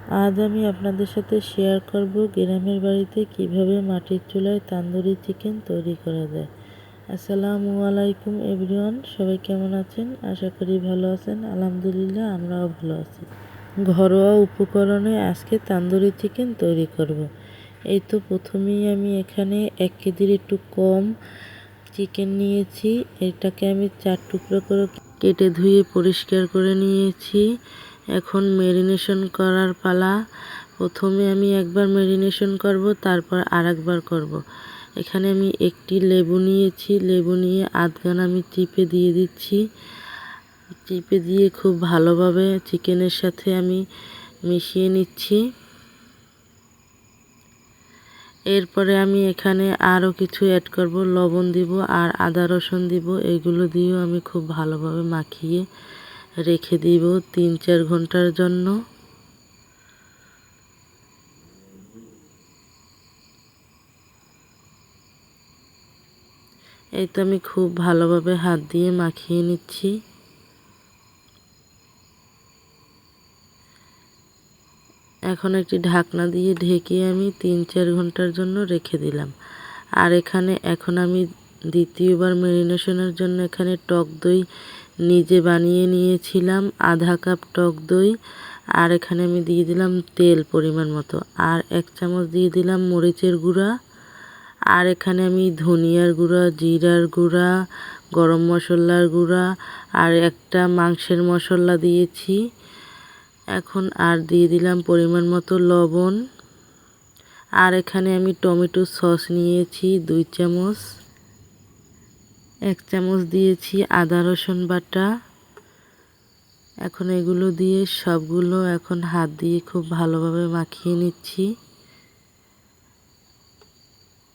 আজ আমি আপনাদের সাথে শেয়ার করব গ্রামের বাড়িতে কিভাবে মাটির চুলায় তান্দুরি চিকেন তৈরি করা যায়। আসসালামু আলাইকুম এভরিওয়ান, সবাই কেমন আছেন? আশা করি ভালো আছেন। আলহামদুলিল্লাহ, আমরাও ভালো আছি। ঘরোয়া উপকরণে আজকে তান্দুরি চিকেন তৈরি করব। এই তো প্রথমেই আমি এখানে 1 কেজির একটু কম চিকেন নিয়েছি। এটাকে আমি 4 টুকরো করে কেটে ধুয়ে পরিষ্কার করে নিয়েছি। এখন ম্যারিনেশন করার পালা। প্রথমে আমি একবার ম্যারিনেশন করব, তারপর আরেকবার করব। এখানে আমি একটি লেবু নিয়েছি। লেবু নিয়ে আধখান আমি চিপে দিয়ে দিচ্ছি। চিপে দিয়ে খুব ভালোভাবে চিকেনের সাথে আমি মিশিয়ে নিচ্ছি। এরপরে আমি এখানে আরও কিছু অ্যাড করব, লবণ দিব আর আদা রসুন দিব। এগুলো দিয়েও আমি খুব ভালোভাবে মাখিয়ে রেখে দিব 3-4 ঘন্টার জন্য। এই তো আমি খুব ভালোভাবে হাত দিয়ে মাখিয়ে নিচ্ছি। এখন একটি ঢাকনা দিয়ে ঢেকে আমি 3-4 ঘন্টার জন্য রেখে দিলাম। আর এখন আমি দ্বিতীয়বার ম্যারিনেশনের জন্য এখানে টক দই নিজে বানিয়ে নিয়েছিলাম, আধা কাপ টক দই। আর এখানে আমি দিয়ে দিলাম তেল পরিমাণ মতো, আর 1 চামচ দিয়ে দিলাম মরিচের গুঁড়া। আর এখানে আমি ধনিয়ার গুঁড়া, জিরার গুঁড়া, গরম মশলার গুঁড়া আর একটা মাংসের মশলা দিয়েছি। এখন আর দিয়ে দিলাম পরিমাণ মতো লবণ। আর এখানে আমি টমেটো সস নিয়েছি 2 চামচ। 1 চামচ দিয়েছি আদা রসুন বাটা। এখন এগুলো দিয়ে সবগুলো এখন হাত দিয়ে খুব ভালোভাবে মাখিয়ে নিচ্ছি।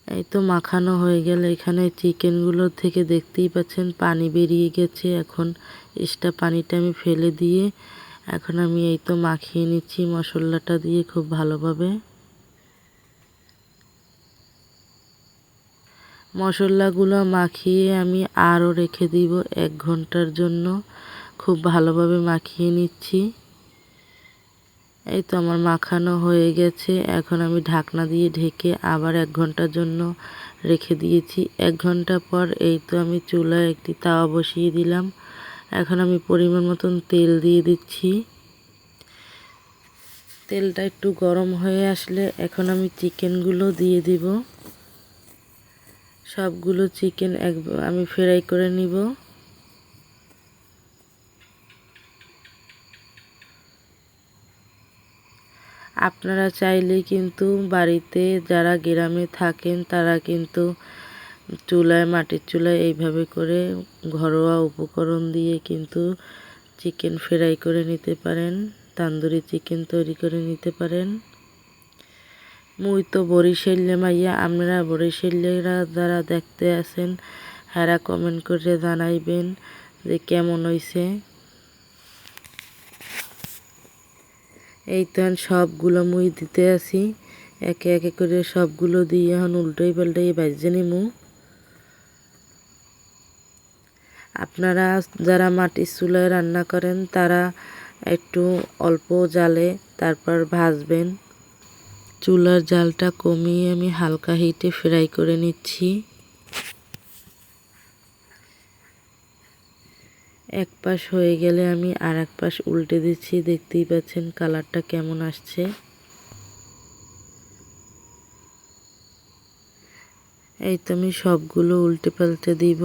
এই তো মাখানো হয়ে গেলে এখানে চিকেনগুলো থেকে দেখতেই পাচ্ছেন পানি বেরিয়ে গেছে। এখন এক্সট্রা পানিটা আমি ফেলে দিয়ে এখন আমি এই তো মাখিয়ে নিচ্ছি মশলাটা দিয়ে খুব ভালোভাবে। মশলাগুলো মাখিয়ে আমি আরও রেখে দিব 1 ঘন্টার জন্য। খুব ভালোভাবে মাখিয়ে নিচ্ছি। এই তো আমার মাখানো হয়ে গেছে। এখন আমি ঢাকনা দিয়ে ঢেকে আবার 1 ঘন্টার জন্য রেখে দিয়েছি। 1 ঘন্টা পর এই তো আমি চুলায় একটি তাওয়া বসিয়ে দিলাম। এখন আমি পরিমাণ মতন তেল দিয়ে দিচ্ছি। তেলটা একটু গরম হয়ে আসলে এখন আমি চিকেনগুলো দিয়ে দিব। সবগুলো চিকেন আমি ফ্রাই করে নিব। আপনারা চাইলে কিন্তু বাড়িতে যারা গ্রামে থাকেন তারা কিন্তু মাটির চুলায় এইভাবে করে ঘরোয়া উপকরণ দিয়ে কিন্তু চিকেন ফ্রাই করে নিতে পারেন, তান্দুরি চিকেন তৈরি করে নিতে পারেন। মুই তো বরিশালে মাইয়া, আপনারা বরিশালেরা যারা দেখতে আছেন হারা কমেন্ট করে জানাইবেন যে কেমন হয়েছে। এই তো সবগুলো মুই দিতে আসি, একে একে করে সবগুলো দিয়ে এখন উল্টাই পাল্টাই ভাজে নিমু। আপনারা যারা মাটির চুলায় রান্না করেন তারা একটু অল্প জালে তারপর ভাজবেন। চুলার জালটা কমিয়ে আমি হালকা হিটে ফ্রাই করে নিচ্ছি। এক পাশ হয়ে গেলে আমি আর এক পাশ উল্টে দিচ্ছি। দেখতেই পাচ্ছেন কালারটা কেমন আসছে। এই তো আমি সবগুলো উল্টে পাল্টে দিব।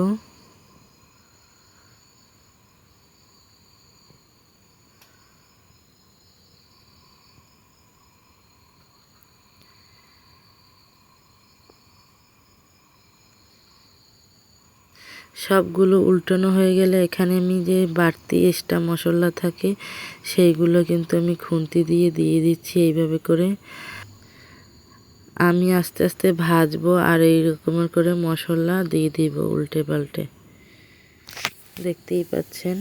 সবগুলো উল্টানো হয়ে গেলে এখানে আমি যে বাড়তি এক্সট্রা মশলা থাকে সেইগুলো কিন্তু আমি খুন্তি দিয়ে দিচ্ছি এইভাবে করে। আমি আস্তে আস্তে ভাজবো আর এই রকমের করে মশলা দিয়ে দিব উল্টে পাল্টে। দেখতেই পাচ্ছেন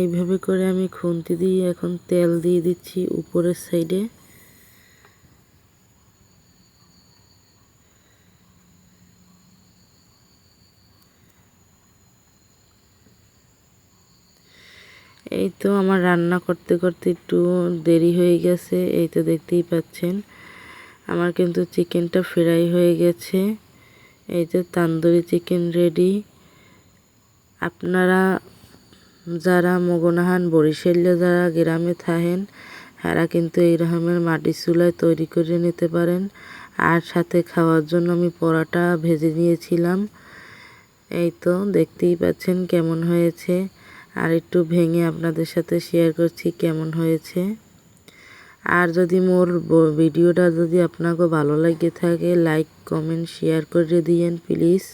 এইভাবে করে আমি খুন্তি দিয়ে এখন তেল দিয়ে দিচ্ছি উপরের সাইডে। এই তো আমার রান্না করতে করতে একটু দেরি হয়ে গেছে। এই তো দেখতেই পাচ্ছেন আমার কিন্তু চিকেনটা ফ্রাই হয়ে গেছে। এই যে তান্দুরি চিকেন রেডি। আপনারা যারা মগনাহান বরিশালে যারা গ্রামে থাকেন এরা কিন্তু এই রকমের মাটির চুলায় তৈরি করে নিতে পারেন। আর সাথে খাওয়ার জন্য আমি পরোটা ভেজে নিয়েছিলাম। এই তো দেখতেই পাচ্ছেন কেমন হয়েছে। আর একটু ভেঙে আপনাদের সাথে শেয়ার করছি কেমন হয়েছে। আর যদি মোর ভিডিওটা যদি আপনাকে ভালো লাগে থাকে লাইক কমেন্ট শেয়ার করে দিয়েন প্লিজ।